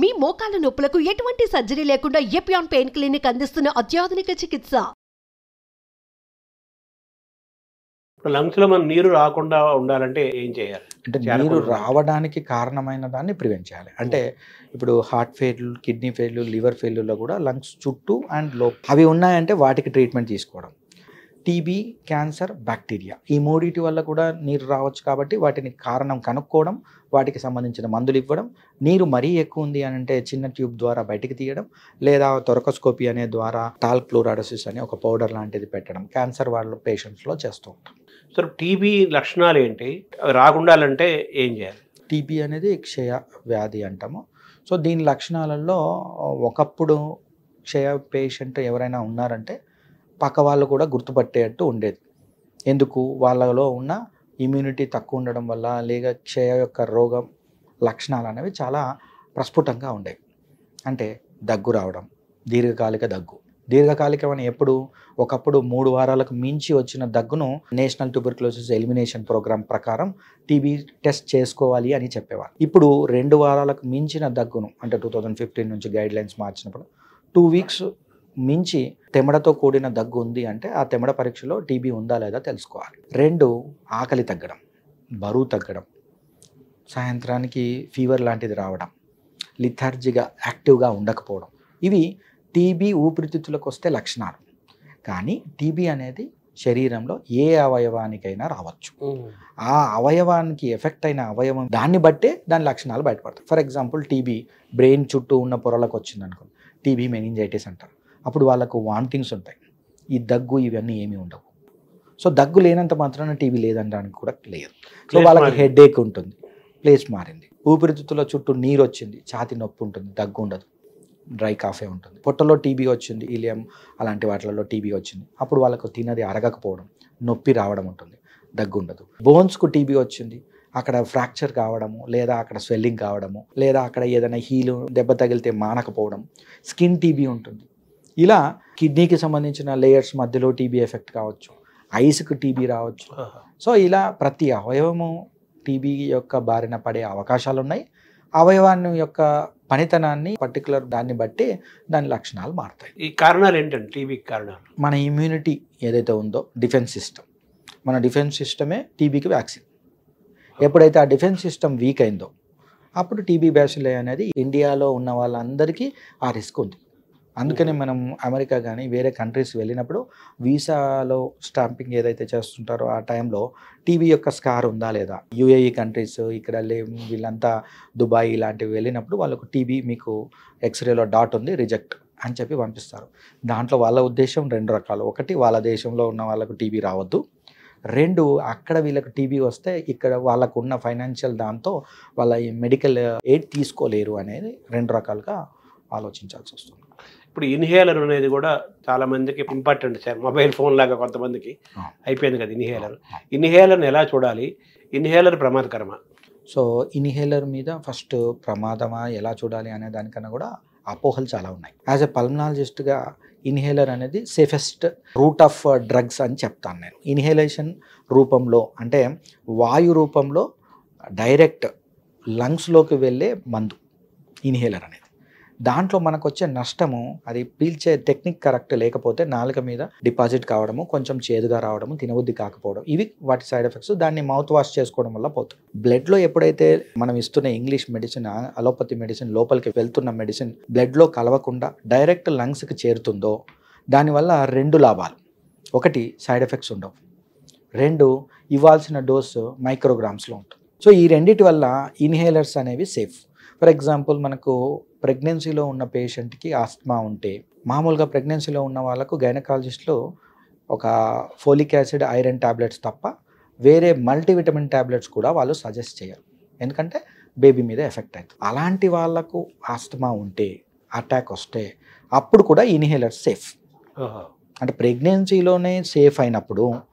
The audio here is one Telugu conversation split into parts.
మీ మోకాల నొప్పులకు ఎటువంటి సర్జరీ లేకుండా ఎపియాన్ పెయిన్ క్లినిక్ అందిస్తున్న అత్యాధునిక చికిత్స. లంగ్స్ లో మనం నీరు రాకుండా ఉండాలంటే ఏం చేయాలి? అంటే నీరు రావడానికి కారణమైన దాన్ని ప్రివెంట్ చేయాలి. అంటే ఇప్పుడు heart failure, kidney failure, liver ఫెయిల్యూర్లో కూడా లంగ్స్ చుట్టూ అండ్ అవి ఉన్నాయంటే వాటికి ట్రీట్మెంట్ తీసుకోవడం. టీబీ, క్యాన్సర్, బ్యాక్టీరియా ఈ మూడిటి వల్ల కూడా నీరు రావచ్చు. కాబట్టి వాటిని కారణం కనుక్కోవడం, వాటికి సంబంధించిన మందులు ఇవ్వడం. నీరు మరీ ఎక్కువ ఉంది అని అంటే చిన్న ట్యూబ్ ద్వారా బయటికి తీయడం, లేదా థొరకోస్కోపీ అనే ద్వారా టాల్క్లోరాడోసిస్ అనే ఒక పౌడర్ లాంటిది పెట్టడం క్యాన్సర్ వాళ్ళ పేషెంట్స్లో చేస్తూ ఉంటాం. సార్, టీబీ లక్షణాలు ఏంటి? రాకుండాలంటే ఏం చేయాలి? టీబీ అనేది క్షయ వ్యాధి అంటాము. సో దీని లక్షణాలలో ఒకప్పుడు క్షయ పేషెంట్ ఎవరైనా ఉన్నారంటే పక్క వాళ్ళు కూడా గుర్తుపట్టేట్టు ఉండేది. ఎందుకు? వాళ్ళలో ఉన్న ఇమ్యూనిటీ తక్కువ ఉండడం వల్ల, లేక క్షయ యొక్క రోగం లక్షణాలు అనేవి చాలా ప్రస్ఫుటంగా ఉండేవి. అంటే దగ్గు రావడం, దీర్ఘకాలిక దగ్గు. దీర్ఘకాలికం అని ఎప్పుడు? ఒకప్పుడు 3 వారాలకు మించి వచ్చిన దగ్గును నేషనల్ ట్యూబర్క్లోసిస్ ఎలిమినేషన్ ప్రోగ్రామ్ ప్రకారం టీబీ టెస్ట్ చేసుకోవాలి అని చెప్పేవారు. ఇప్పుడు 2 వారాలకు మించిన దగ్గును, అంటే 2015 నుంచి గైడ్ లైన్స్ మార్చినప్పుడు 2 వీక్స్ మించి తెమడతో కూడిన దగ్గు ఉంది అంటే ఆ తెమడ పరీక్షలో టీబీ ఉందా లేదా తెలుసుకోవాలి. 2 ఆకలి తగ్గడం, బరువు తగ్గడం, సాయంత్రానికి ఫీవర్ లాంటిది రావడం, లిథార్జీగా యాక్టివ్గా ఉండకపోవడం. ఇవి టీబీ ఊపిరితిత్తులకు వస్తే లక్షణాలు. కానీ టీబీ అనేది శరీరంలో ఏ అవయవానికైనా రావచ్చు. ఆ అవయవానికి ఎఫెక్ట్ అయిన అవయవం దాన్ని బట్టే దాని లక్షణాలు బయటపడతాయి. ఫర్ ఎగ్జాంపుల్ టీబీ బ్రెయిన్ చుట్టూ ఉన్న పొరలకు వచ్చింది అనుకో, టీబీ మెనింజైటిస్ అంటారు. అప్పుడు వాళ్ళకు వామిటింగ్స్ ఉంటాయి. ఈ దగ్గు ఇవన్నీ ఏమీ ఉండవు. సో దగ్గు లేనంత మాత్రాన టీబీ లేదనడానికి కూడా లేదు. సో వాళ్ళకి హెడేక్ ఉంటుంది, ప్లేస్ మారింది. ఊపిరితిత్తుల చుట్టూ నీరు వచ్చింది, ఛాతి నొప్పి ఉంటుంది, దగ్గు ఉండదు, డ్రై కాఫే ఉంటుంది. పొట్టలో టీబీ వచ్చింది, ఇలియం అలాంటి వాటిలలో టీబీ వచ్చింది, అప్పుడు వాళ్ళకు తినది అరగకపోవడం, నొప్పి రావడం ఉంటుంది, దగ్గు ఉండదు. బోన్స్కు టీబీ వచ్చింది, అక్కడ ఫ్రాక్చర్ కావడము, లేదా అక్కడ స్వెల్లింగ్ కావడము, లేదా అక్కడ ఏదైనా హీలు దెబ్బ తగిలితే మానకపోవడం, స్కిన్ టీబీ ఉంటుంది. ఇలా కిడ్నీకి సంబంధించిన లేయర్స్ మధ్యలో టీబీ ఎఫెక్ట్ కావచ్చు, ఐస్కు టీబీ రావచ్చు. సో ఇలా ప్రతి అవయవము టీబీ యొక్క బారిన పడే అవకాశాలు ఉన్నాయి. అవయవాన్ని యొక్క పనితనాన్ని పర్టికులర్ దాన్ని బట్టి దాని లక్షణాలు మారుతాయి. ఈ కారణాలు ఏంటంటే టీబీకి కారణాలు మన ఇమ్యూనిటీ ఏదైతే ఉందో, డిఫెన్స్ సిస్టమ్, మన డిఫెన్స్ సిస్టమే టీబీకి వ్యాక్సిన్. ఎప్పుడైతే ఆ డిఫెన్స్ సిస్టమ్ వీక్ అయిందో అప్పుడు టీబీ బ్యాసిల్లే అనేది ఇండియాలో ఉన్న వాళ్ళందరికీ ఆ రిస్క్ ఉంది. అందుకని మనం అమెరికా కానీ వేరే కంట్రీస్ వెళ్ళినప్పుడు వీసాలో స్టాంపింగ్ ఏదైతే చేస్తుంటారో ఆ టైంలో టీబీ యొక్క స్కార్ ఉందా లేదా, యూఏఈ కంట్రీస్ ఇక్కడ వీళ్ళంతా దుబాయ్ ఇలాంటివి వెళ్ళినప్పుడు వాళ్ళకు టీబీ మీకు ఎక్స్రేలో డాట్ ఉంది, రిజెక్ట్ అని చెప్పి పంపిస్తారు. దాంట్లో వాళ్ళ ఉద్దేశం 2 రకాలు. ఒకటి, వాళ్ళ దేశంలో ఉన్న వాళ్ళకు టీబీ రావద్దు. 2, అక్కడ వీళ్ళకి టీబీ వస్తే ఇక్కడ వాళ్ళకు ఉన్న ఫైనాన్షియల్ దాంతో వాళ్ళ మెడికల్ ఎయిడ్ తీసుకోలేరు అనేది 2 రకాలుగా ఆలోచించాల్సి వస్తుంది. ఇప్పుడు ఇన్హేలర్ అనేది కూడా చాలా మందికి ఇంపార్టెంట్ సార్. మొబైల్ ఫోన్ లాగా కొంతమందికి అయిపోయింది కదా ఇన్హేలర్. ఇన్హేలర్ని ఎలా చూడాలి? ఇన్హేలర్ ప్రమాదకరమా? సో ఇన్హేలర్ మీద ఫస్ట్ ప్రమాదమా ఎలా చూడాలి అనే దానికన్నా కూడా అపోహలు చాలా ఉన్నాయి. యాజ్ ఎ పల్మనాలజిస్ట్గా ఇన్హేలర్ అనేది సేఫెస్ట్ రూట్ ఆఫ్ డ్రగ్స్ అని చెప్తాను నేను. ఇన్హేలేషన్ రూపంలో అంటే వాయు రూపంలో డైరెక్ట్ లంగ్స్లోకి వెళ్ళే మందు ఇన్హేలర్ అనేది. దాంట్లో మనకు వచ్చే నష్టము, అది పీల్చే టెక్నిక్ కరెక్ట్ లేకపోతే నాలుక మీద డిపాజిట్ కావడము, కొంచెం చేదుగా రావడము, తినబుద్ధి కాకపోవడం, ఇవి వాటి సైడ్ ఎఫెక్ట్స్. దాన్ని మౌత్ వాష్ చేసుకోవడం వల్ల పోతుంది. బ్లడ్లో ఎప్పుడైతే మనం ఇస్తున్న ఇంగ్లీష్ మెడిసిన్, అలోపతి మెడిసిన్ లోపలికి వెళ్తున్న మెడిసిన్ బ్లడ్లో కలవకుండా డైరెక్ట్ లంగ్స్కి చేరుతుందో దానివల్ల 2 లాభాలు. 1, సైడ్ ఎఫెక్ట్స్ ఉండవు. 2, ఇవ్వాల్సిన డోసు మైక్రోగ్రామ్స్లో ఉంటుంది. సో ఈ రెండిటి వల్ల ఇన్హేలర్స్ అనేవి సేఫ్. ఫర్ ఎగ్జాంపుల్, మనకు ప్రెగ్నెన్సీలో ఉన్న పేషెంట్కి ఆస్మా ఉంటే, మామూలుగా ప్రెగ్నెన్సీలో ఉన్న వాళ్ళకు గైనకాలజిస్టులు ఒక ఫోలిక్ యాసిడ్, ఐరన్ ట్యాబ్లెట్స్ తప్ప వేరే మల్టీవిటమిన్ ట్యాబ్లెట్స్ కూడా వాళ్ళు సజెస్ట్ చేయరు. ఎందుకంటే బేబీ మీద ఎఫెక్ట్ అవుతుంది. అలాంటి వాళ్ళకు ఆస్మా ఉంటే, అటాక్ వస్తే అప్పుడు కూడా ఇన్హేలర్ సేఫ్. అంటే ప్రెగ్నెన్సీలోనే సేఫ్ అయినప్పుడు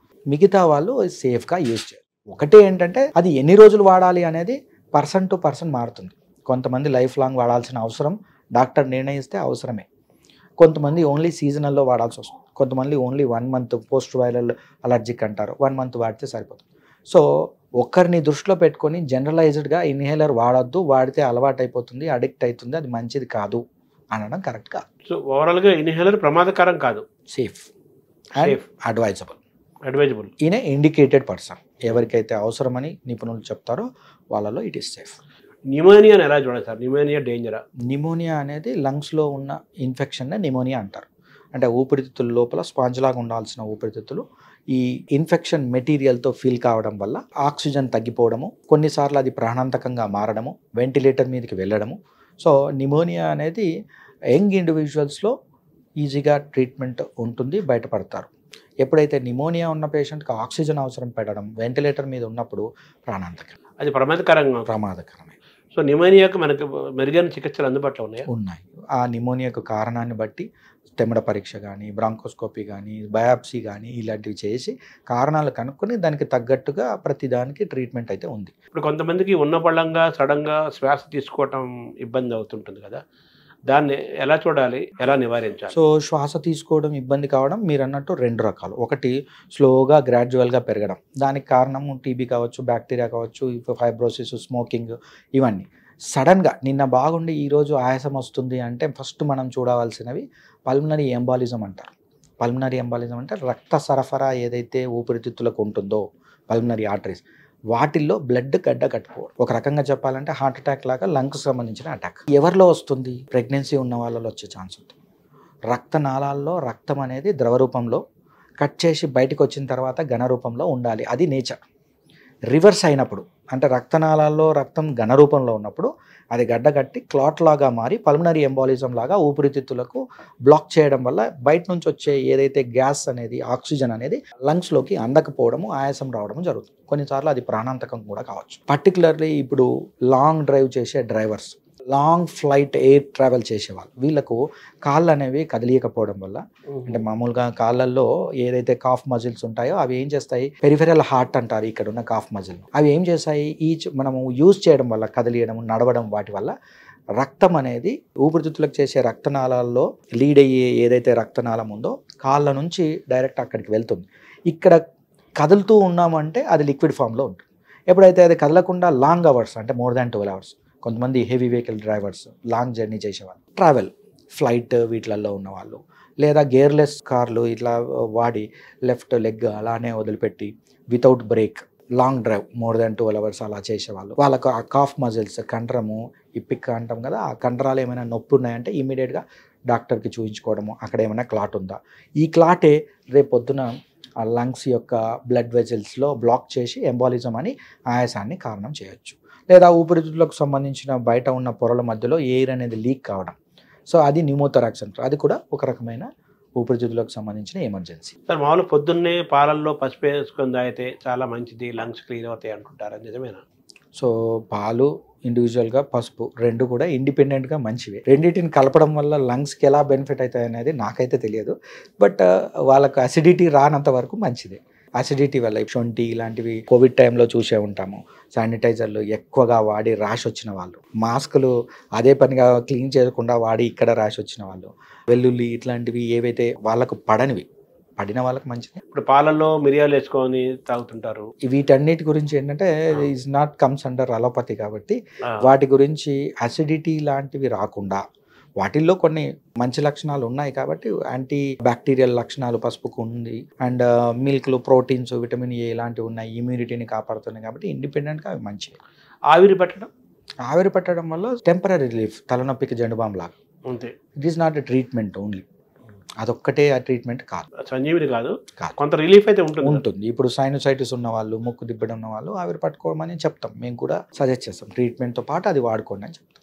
మిగతా వాళ్ళు సేఫ్గా యూజ్ చేయరు. ఒకటే ఏంటంటే అది ఎన్ని రోజులు వాడాలి అనేది పర్సన్ టు పర్సన్ మారుతుంది. కొంతమంది లైఫ్ లాంగ్ వాడాల్సిన అవసరం డాక్టర్ నిర్ణయిస్తే అవసరమే. కొంతమంది ఓన్లీ సీజనల్లో వాడాల్సి వస్తుంది. కొంతమంది only 1 month post viral allergic అంటారు, 1 మంత్ వాడితే సరిపోతుంది. సో ఒక్కరిని దృష్టిలో పెట్టుకొని జనరలైజ్డ్గా ఇన్హేలర్ వాడొద్దు, వాడితే అలవాటు అయిపోతుంది, అడిక్ట్ అవుతుంది, అది మంచిది కాదు అనడం కరెక్ట్ కాదు. సో ఓవరాల్గా ఇన్హేలర్ ప్రమాదకరం కాదు, సేఫ్ అండ్ అడ్వైజబుల్. ఈయన ఇండికేటెడ్ పర్సన్, ఎవరికైతే అవసరమని నిపుణులు చెప్తారో వాళ్ళలో ఇట్ ఈస్ సేఫ్. న్యూమోనియాని ఎలా చూడాలి సార్? న్యూమోనియా డేంజరా? నిమోనియా అనేది లంగ్స్లో ఉన్న ఇన్ఫెక్షన్నే నిమోనియా అంటారు. అంటే ఊపిరితిత్తుల లోపల స్పాంజ్ లాగా ఉండాల్సిన ఊపిరితిత్తులు ఈ ఇన్ఫెక్షన్ మెటీరియల్తో ఫిల్ కావడం వల్ల ఆక్సిజన్ తగ్గిపోవడము, కొన్నిసార్లు అది ప్రాణాంతకంగా మారడము, వెంటిలేటర్ మీదకి వెళ్ళడము. సో నిమోనియా అనేది యంగ్ ఇండివిజువల్స్లో ఈజీగా ట్రీట్మెంట్ ఉంటుంది, బయటపడతారు. ఎప్పుడైతే నిమోనియా ఉన్న పేషెంట్కి ఆక్సిజన్ అవసరం పెట్టడం, వెంటిలేటర్ మీద ఉన్నప్పుడు ప్రాణాంతకం, అది ప్రమాదకరమే. సో నిమోనియాకు మనకు మెరుగైన చికిత్సలు అందుబాటులో ఉన్నాయి. ఆ నిమోనియాకు కారణాన్ని బట్టి తెమ్మడ పరీక్ష కానీ, బ్రాంకోస్కోపీ కానీ, బయాప్సీ కానీ ఇలాంటివి చేసి కారణాలు కనుక్కొని దానికి తగ్గట్టుగా ప్రతిదానికి ట్రీట్మెంట్ అయితే ఉంది. ఇప్పుడు కొంతమందికి ఉన్న పళ్ళంగా సడన్గా శ్వాస తీసుకోవటం ఇబ్బంది అవుతుంటుంది కదా, దాన్ని ఎలా చూడాలి, ఎలా నివారించాలి? సో శ్వాస తీసుకోవడం ఇబ్బంది కావడం మీరు అన్నట్టు రెండు రకాలు. ఒకటి స్లోగా గ్రాడ్యువల్గా పెరగడం, దానికి కారణం టీబీ కావచ్చు, బ్యాక్టీరియా కావచ్చు, ఫైబ్రోసిస్, స్మోకింగ్, ఇవన్నీ. సడన్గా నిన్న బాగుండి ఈరోజు ఆయాసం వస్తుంది అంటే ఫస్ట్ మనం చూడవలసినవి పల్మనరీ ఎంబాలిజం అంటారు. పల్మనరీ ఎంబాలిజం అంటే రక్త సరఫరా ఏదైతే ఊపిరితిత్తులకు ఉంటుందో పల్మనరీ ఆర్టరీస్, వాటిల్లో బ్లడ్ గడ్డ కట్టుకోవడం. ఒక రకంగా చెప్పాలంటే హార్ట్ అటాక్ లాగా లంగ్స్ సంబంధించిన అటాక్. ఎవరిలో వస్తుంది? ప్రెగ్నెన్సీ ఉన్న వాళ్ళలో వచ్చే ఛాన్స్ ఉంటుంది. రక్తనాళాల్లో రక్తం అనేది ద్రవ రూపంలో కట్ చేసి బయటకు వచ్చిన తర్వాత ఘన రూపంలో ఉండాలి, అది నేచర్. రివర్స్ అయినప్పుడు అంటే రక్తనాళాల్లో రక్తం ఘన రూపంలో ఉన్నప్పుడు అది గడ్డగట్టి క్లాట్ లాగా మారి పల్మనరీ ఎంబాలిజం లాగా ఊపిరితిత్తులకు బ్లాక్ చేయడం వల్ల బయట నుంచి వచ్చే ఏదైతే గ్యాస్ అనేది, ఆక్సిజన్ అనేది లంగ్స్లోకి అందకపోవడము, ఆయాసం రావడము జరుగుతుంది. కొన్నిసార్లు అది ప్రాణాంతకం కూడా కావచ్చు. పర్టికులర్లీ ఇప్పుడు లాంగ్ డ్రైవ్ చేసే drivers, long flight air travel చేసేవాళ్ళు, వీళ్ళకు కాళ్ళు అనేవి కదిలియకపోవడం వల్ల, అంటే మామూలుగా కాళ్ళల్లో ఏదైతే కాఫ్ మజిల్స్ ఉంటాయో అవి ఏం చేస్తాయి, పెరిఫెరల్ హార్ట్ అంటారు ఇక్కడ ఉన్న కాఫ్ మజిల్, అవి ఏం చేస్తాయి, మనము యూజ్ చేయడం వల్ల, కదిలియడం, నడవడం, వాటి వల్ల రక్తం అనేది ఊపిరితిత్తులకు చేసే రక్తనాళాల్లో లీడ్ అయ్యే ఏదైతే రక్తనాళం ఉందో కాళ్ళ నుంచి డైరెక్ట్ అక్కడికి వెళ్తుంది. ఇక్కడ కదులుతూ ఉన్నామంటే అది లిక్విడ్ ఫామ్లో ఉంటుంది. ఎప్పుడైతే అది కదలకుండా లాంగ్ అవర్స్ అంటే మోర్ దాన్ 12 hours, కొంతమంది heavy vehicle drivers, long journey చేసేవాళ్ళు, ట్రావెల్ ఫ్లైట్ వీటిలలో ఉన్నవాళ్ళు, లేదా గేర్లెస్ కార్లు ఇట్లా వాడి లెఫ్ట్ లెగ్ అలానే వదిలిపెట్టి without break long drive more than 12 hours అలా చేసేవాళ్ళు, వాళ్ళకు ఆ కాఫ్ మజిల్స్, కండరము, ఈ పిక్ అంటాం కదా, ఆ కండరాలు ఏమైనా నొప్పి ఉన్నాయంటే ఇమీడియట్గా డాక్టర్కి చూపించుకోవడము, అక్కడ ఏమైనా క్లాట్ ఉందా, ఈ క్లాటే రేపు పొద్దున ఆ లంగ్స్ యొక్క బ్లడ్ వెజల్స్లో బ్లాక్ చేసి ఎంబాలిజం అని ఆయాసాన్ని కారణం చేయొచ్చు. లేదా ఊపిరితిత్తులకు సంబంధించిన బయట ఉన్న పొరల మధ్యలో ఎయిర్ అనేది లీక్ కావడం, సో అది న్యూమోథొరాక్స్ అంటారు. అది కూడా ఒక రకమైన ఊపిరితిత్తులకు సంబంధించిన ఎమర్జెన్సీ. సార్ మామూలు పొద్దున్నే పాలల్లో పసుపు వేసుకొని తాగితే చాలా మంచిది, లంగ్స్ క్లీన్ అవుతాయి అంటుంటారు, నిజమేనా? సో పాలు, ఇండివిజువల్గా పసుపు రెండు కూడా ఇండిపెండెంట్గా మంచివి. రెండింటిని కలపడం వల్ల లంగ్స్కి ఎలా బెనిఫిట్ అవుతాయి అనేది నాకైతే తెలియదు, బట్ వాళ్ళకు అసిడిటీ రానంత వరకు మంచిదే. అసిడిటీ వల్ల శొంఠి ఇలాంటివి కోవిడ్ టైంలో చూసే ఉంటాము, శానిటైజర్లు ఎక్కువగా వాడి ర్యాష్ వచ్చిన వాళ్ళు, మాస్కులు అదే పనిగా క్లీన్ చేయకుండా వాడి ఇక్కడ ర్యాష్ వచ్చిన వాళ్ళు, వెల్లుల్లి ఇట్లాంటివి ఏవైతే వాళ్ళకు పడిన వాళ్ళకి మంచిది. ఇప్పుడు పాలల్లో మిరియాలు వేసుకొని తాగుతుంటారు. వీటన్నిటి గురించి ఏంటంటే is not comes under allopathy కాబట్టి వాటి గురించి అసిడిటీ లాంటివి రాకుండా, వాటిల్లో కొన్ని మంచి లక్షణాలు ఉన్నాయి కాబట్టి యాంటీ బ్యాక్టీరియల్ లక్షణాలు పసుపుకు ఉంది, అండ్ మిల్క్లో ప్రోటీన్స్, విటమిన్ ఏ ఇలాంటివి ఉన్నాయి, ఇమ్యూనిటీని కాపాడుతున్నాయి కాబట్టి ఇండిపెండెంట్గా అవి మంచివి. ఆవిరి పట్టడం వల్ల టెంపరీ రిలీఫ్, తలనొప్పికి జండుబాం లాగా అంతే. It is not a treatment only, అదొక్కటే ఆ ట్రీట్మెంట్ కాదు, సంజీవిని కాదు, కొంత రిలీఫ్ అయితే ఉంటుంది. ఇప్పుడు సైనసైటిస్ ఉన్న వాళ్ళు, ముక్కు దిబ్బడం ఉన్న వాళ్ళు ఆవిరి పట్టుకోమని చెప్తాం, మేము కూడా సజెస్ట్ చేస్తాం, ట్రీట్మెంట్తో పాటు అది వాడుకోండి అని చెప్తాం.